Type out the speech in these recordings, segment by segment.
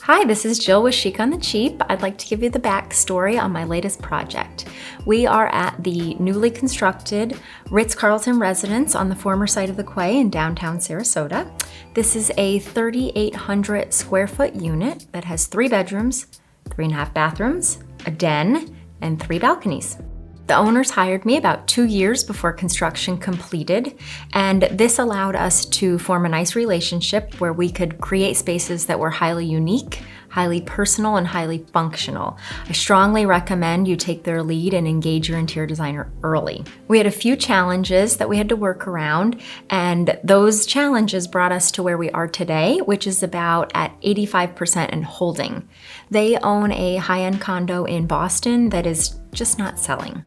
Hi, this is Jill with Chic on the Cheap. I'd like to give you the backstory on my latest project. We are at the newly constructed Ritz Carlton residence on the former site of the Quay in downtown Sarasota. This is a 3,800 square foot unit that has 3 bedrooms, 3.5 bathrooms, a den, and 3 balconies. The owners hired me about 2 years before construction completed, and this allowed us to form a nice relationship where we could create spaces that were highly unique, highly personal, and highly functional. I strongly recommend you take their lead and engage your interior designer early. We had a few challenges that we had to work around, and those challenges brought us to where we are today, which is about at 85% and holding. They own a high-end condo in Boston that is just not selling.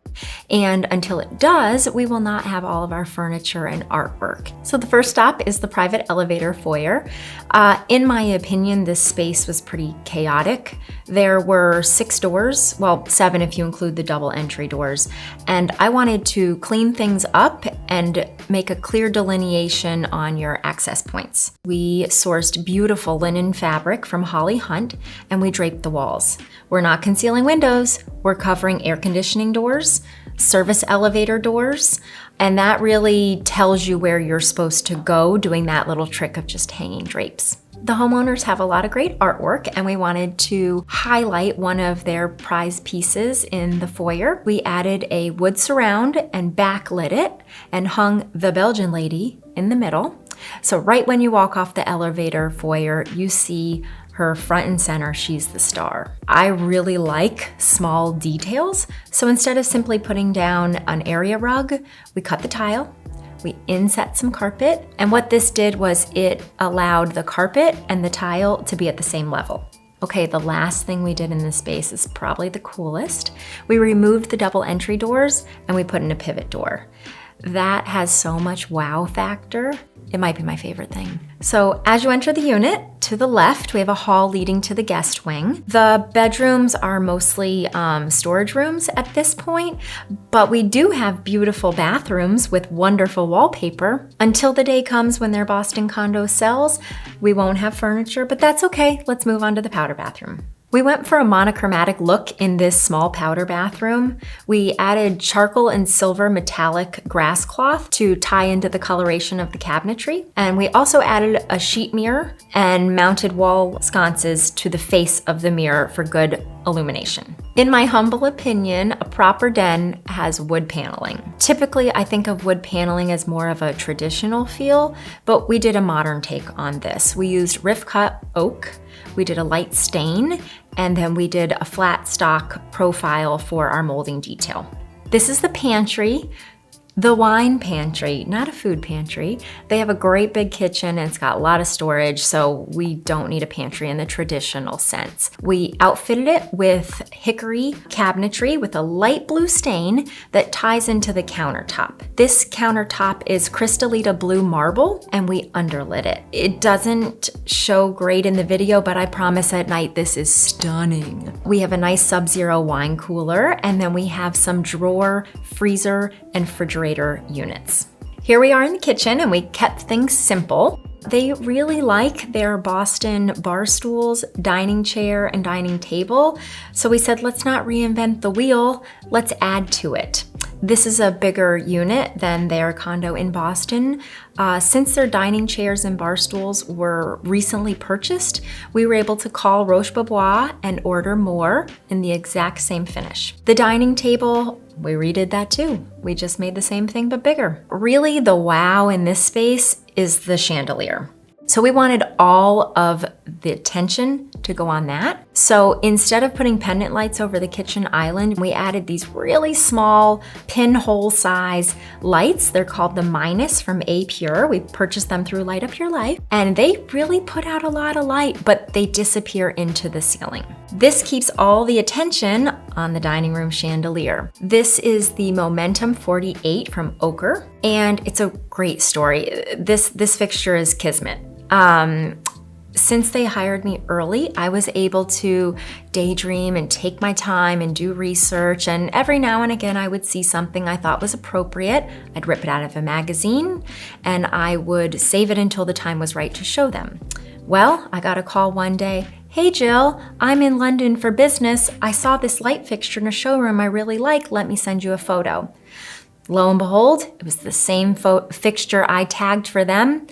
And until it does, we will not have all of our furniture and artwork. So the first stop is the private elevator foyer. In my opinion, this space was pretty chaotic. There were 6 doors, well, 7 if you include the double entry doors. And I wanted to clean things up and make a clear delineation on your access points. We sourced beautiful linen fabric from Holly Hunt, and we draped the walls. We're not concealing windows, we're covering air conditioning doors, service elevator doors, and that really tells you where you're supposed to go, doing that little trick of just hanging drapes. The homeowners have a lot of great artwork, and we wanted to highlight one of their prize pieces in the foyer. We added a wood surround and backlit it and hung the Belgian lady in the middle. So right when you walk off the elevator foyer, you see her front and center. She's the star. I really like small details, so instead of simply putting down an area rug, we cut the tile, we inset some carpet, and what this did was it allowed the carpet and the tile to be at the same level. Okay, the last thing we did in this space is probably the coolest. We removed the double entry doors and we put in a pivot door. That has so much wow factor. It might be my favorite thing. So as you enter the unit, to the left, we have a hall leading to the guest wing. The bedrooms are mostly storage rooms at this point, but we do have beautiful bathrooms with wonderful wallpaper. Until the day comes when their Boston condo sells, we won't have furniture, but that's okay. Let's move on to the powder bathroom. We went for a monochromatic look in this small powder bathroom. We added charcoal and silver metallic grass cloth to tie into the coloration of the cabinetry. And we also added a sheet mirror and mounted wall sconces to the face of the mirror for good illumination. In my humble opinion, a proper den has wood paneling. Typically, I think of wood paneling as more of a traditional feel, but we did a modern take on this. We used rift-cut oak, we did a light stain, and then we did a flat stock profile for our molding detail. This is the pantry. The wine pantry, not a food pantry. They have a great big kitchen and it's got a lot of storage, so we don't need a pantry in the traditional sense. We outfitted it with hickory cabinetry with a light blue stain that ties into the countertop. This countertop is Crystalita blue marble, and we underlit it. It doesn't show great in the video, but I promise at night this is stunning. We have a nice Sub-Zero wine cooler, and then we have some drawer, freezer, and refrigerator units. Here we are in the kitchen, and we kept things simple. They really like their Boston bar stools, dining chair, and dining table. So we said, let's not reinvent the wheel, let's add to it. This is a bigger unit than their condo in Boston. Since their dining chairs and bar stools were recently purchased, we were able to call Roche Bobois and order more in the exact same finish. The dining table, we redid that too. We just made the same thing but bigger. Really, the wow in this space is the chandelier. So we wanted all of the attention to go on that. So instead of putting pendant lights over the kitchen island, we added these really small pinhole size lights. They're called the Minus from A Pure. We purchased them through Light Up Your Life, and they really put out a lot of light, but they disappear into the ceiling. This keeps all the attention on the dining room chandelier. This is the Momentum 48 from Ochre, and it's a great story. This fixture is kismet. Since they hired me early, I was able to daydream and take my time and do research, and every now and again I would see something I thought was appropriate. I'd rip it out of a magazine and I would save it until the time was right to show them. Well, I got a call one day, "Hey Jill, I'm in London for business. I saw this light fixture in a showroom I really like. Let me send you a photo." Lo and behold, it was the same fixture I tagged for them,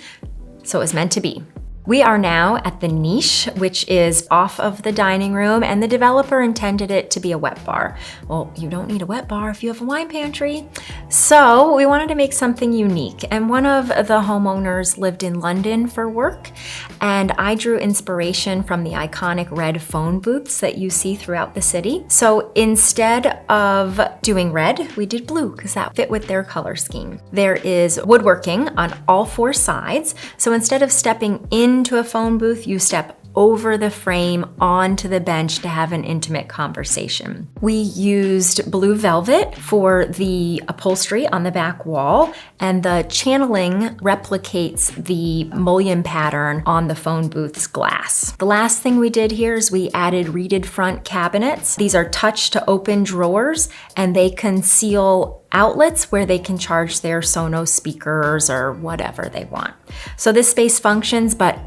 so it was meant to be. We are now at the niche, which is off of the dining room, and the developer intended it to be a wet bar. Well, you don't need a wet bar if you have a wine pantry. So we wanted to make something unique, and one of the homeowners lived in London for work, and I drew inspiration from the iconic red phone booths that you see throughout the city. So instead of doing red, we did blue because that fit with their color scheme. There is woodworking on all four sides, so instead of stepping into a phone booth, you step over the frame onto the bench to have an intimate conversation. We used blue velvet for the upholstery on the back wall, and the channeling replicates the mullion pattern on the phone booth's glass. The last thing we did here is we added reeded front cabinets. These are touch to open drawers, and they conceal outlets where they can charge their Sonos speakers or whatever they want. So this space functions, but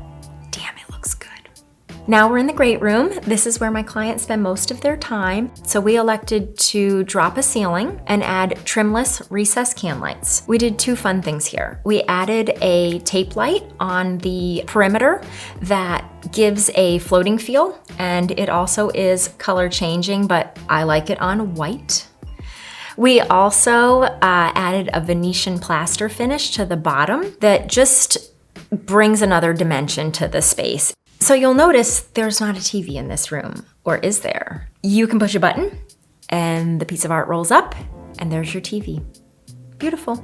damn, it looks good. Now we're in the great room. This is where my clients spend most of their time. So we elected to drop a ceiling and add trimless recessed can lights. We did two fun things here. We added a tape light on the perimeter that gives a floating feel, and it also is color changing, but I like it on white. We also added a Venetian plaster finish to the bottom that just brings another dimension to the space. So you'll notice there's not a TV in this room, or is there? You can push a button and the piece of art rolls up and there's your TV. Beautiful.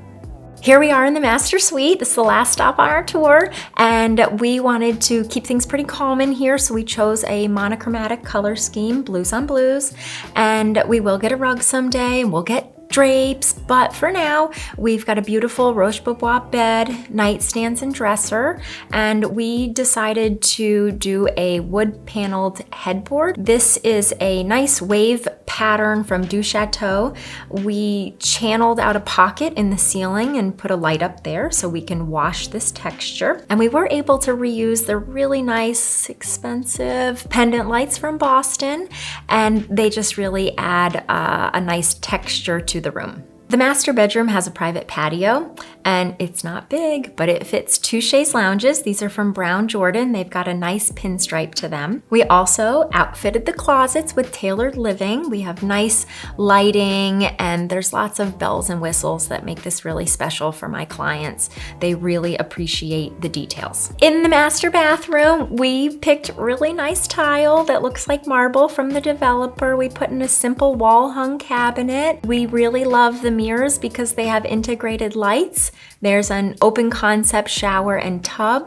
Here we are in the master suite. This is the last stop on our tour, and we wanted to keep things pretty calm in here, so we chose a monochromatic color scheme, blues on blues, and we will get a rug someday, and we'll get drapes, but for now, we've got a beautiful Roche Bobois bed, nightstands, and dresser, and we decided to do a wood-paneled headboard. This is a nice wave pattern from Du Chateau. We channeled out a pocket in the ceiling and put a light up there so we can wash this texture, and we were able to reuse the really nice, expensive pendant lights from Boston, and they just really add a nice texture to the room. The master bedroom has a private patio, and it's not big, but it fits two chaise lounges. These are from Brown Jordan. They've got a nice pinstripe to them. We also outfitted the closets with tailored living. We have nice lighting, and there's lots of bells and whistles that make this really special for my clients. They really appreciate the details. In the master bathroom, we picked really nice tile that looks like marble from the developer. We put in a simple wall-hung cabinet. We really love the mirrors because they have integrated lights. There's an open concept shower and tub,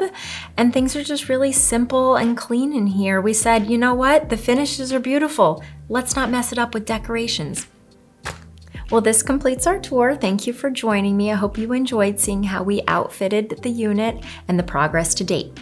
and things are just really simple and clean in here. We said, you know what? The finishes are beautiful. Let's not mess it up with decorations. Well, this completes our tour. Thank you for joining me. I hope you enjoyed seeing how we outfitted the unit and the progress to date.